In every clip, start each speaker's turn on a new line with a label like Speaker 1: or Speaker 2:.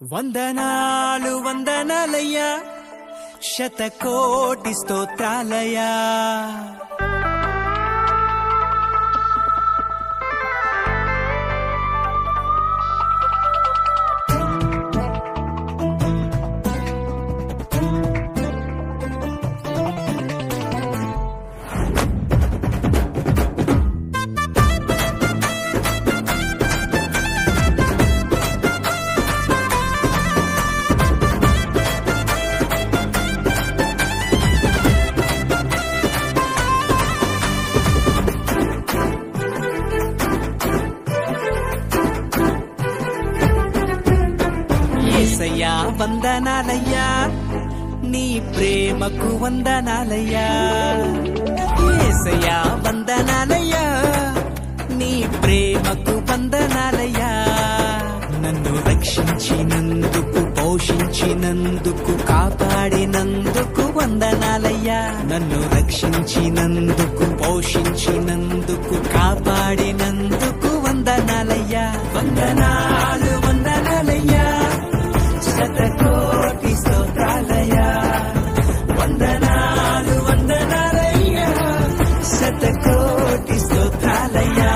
Speaker 1: వందనాలు వందనాలయ్యా, శతకోటి స్తోత్రాలయ్యా. యేసయ్యా వందనాలయ్యా, నీ ప్రేమకు వందనాలయ్యా. యేసయ్యా వందనాలయ్యా, నీ ప్రేమకు వందనాలయ్యా. నన్ను రక్షించినందుకు, పోషించినందుకు, కాపాడినందుకు వందనాలయ్యా. నన్ను రక్షించినందుకు, పోషించినందుకు, కాపాడినందుకు వందనాలయ్యా. వందనాలు వందనాలయ్యా, శతకోటి స్తోత్రాలయ్యా. వందనాలు వందనాలయ్యా, శతకోటి స్తోత్రాలయ్యా.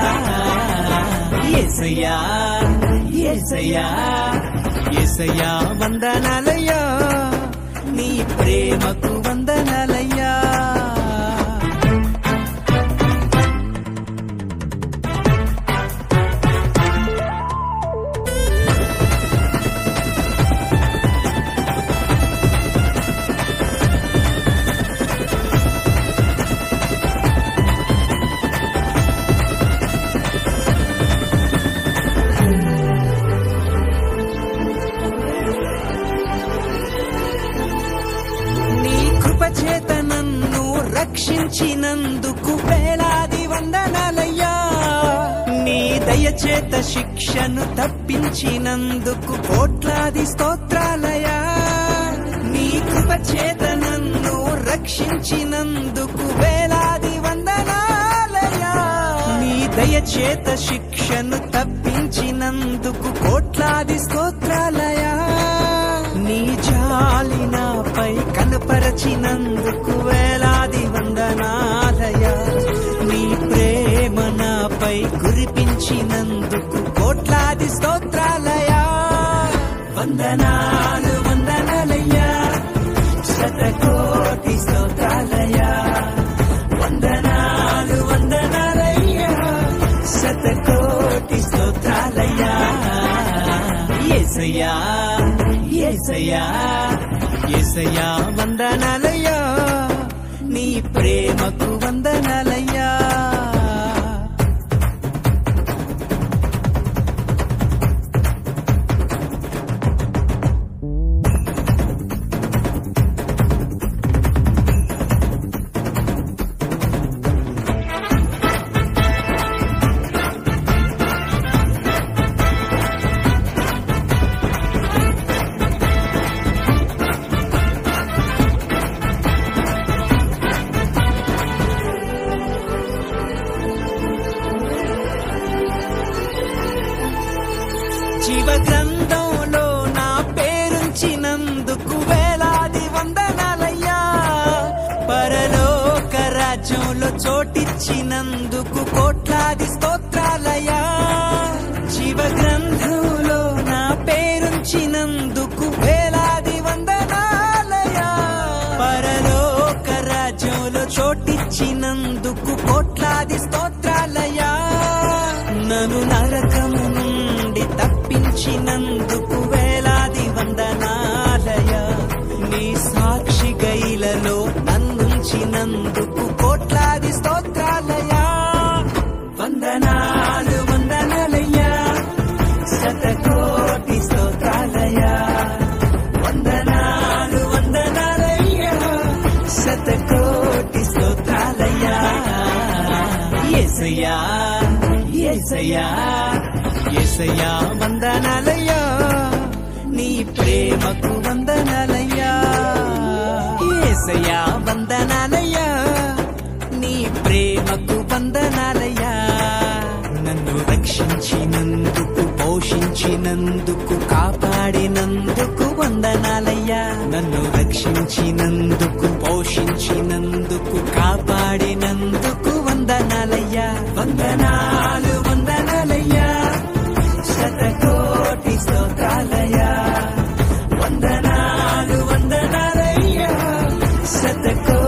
Speaker 1: యేసయ్యా యేసయ్యా యేసయ్యా వందనాలయ్యా, నీ ప్రేమకు వందనాలయ్యా. చేత నన్ను రక్షించినందుకు వేలాది వందనాలయ్యా. నీ దయచేత శిక్షను తప్పించినందుకు కోట్లాది స్తోత్రాలయ్యా. నీ కృప చేత నన్ను రక్షించినందుకు వేలాది వందనాలయ్యా. నీ దయచేత శిక్షను తప్పించినందుకు కోట్లాది స్తోత్రాలయ్యా. నీ జాలి నాపై కనపరచినందుకు వేలాది వందనాలయ్యా. నీ ప్రేమ నాపై కురిపించినందుకు కోట్లాది స్తోత్రాలయ్యా. వందనాలు వందనాలయ్యా, శతకోటి స్తోత్రాలయ్యా. వందనాలు వందనాలయ్యా, శతకోటి స్తోత్రాలయ్యా. యేసయ్యా యేసయ్యా యేసయ్యా వందనాలయ్యా, నీ ప్రేమకు వందనాలయ్యా. జీవ గ్రంథంలో నా పేరుంచినందుకు వేలాది వందనాలయ్యా. పరలోక రాజ్యంలో చోటిచ్చినందుకు కోట్లాది స్తోత్రాలయ్యా. జీవ గ్రంథంలో నా పేరుంచినందుకు వేలాది వందనాలయ్యా. పరలోక రాజ్యంలో చోటిచ్చినందుకు కోట్లాది స్తోత్రాలయ్యా. నన్ను నరకము నుండి తప్పించినందుకు వేలాది వందనాలయ్యా. నీ సాక్షి గైలలో నన్నుంచినందుకు కోట్లాది స్తోత్రాలయ్యా. వందనాలు వందనాలయ్యా, శతకోటి స్తోత్రాలయ్యా. వందనాలు వందనాలయ్యా, శతకోటి స్తోత్రాలయ్యా. యేసయ్యా యేసయ్యా యేసయ్యా వందనాలయ్యా, నీ ప్రేమకు వందనాలయ్యా. యేసయ్యా వందనాలయ్యా, నీ ప్రేమకు వందనాలయ్యా. నన్ను రక్షించినందుకు, పోషించిన రక్షించినందుకు కాపాడినందుకు వందనాలయ్యా. నన్ను రక్షించినందుకు పోషించినందుకు కాపాడినందుకు వందనాలయ్యా. వందనాలు వందనాలయ్యా, శతకోటి స్తోత్రాలయ్యా. వందనాలు వందనాలయ్యా, శతకోటి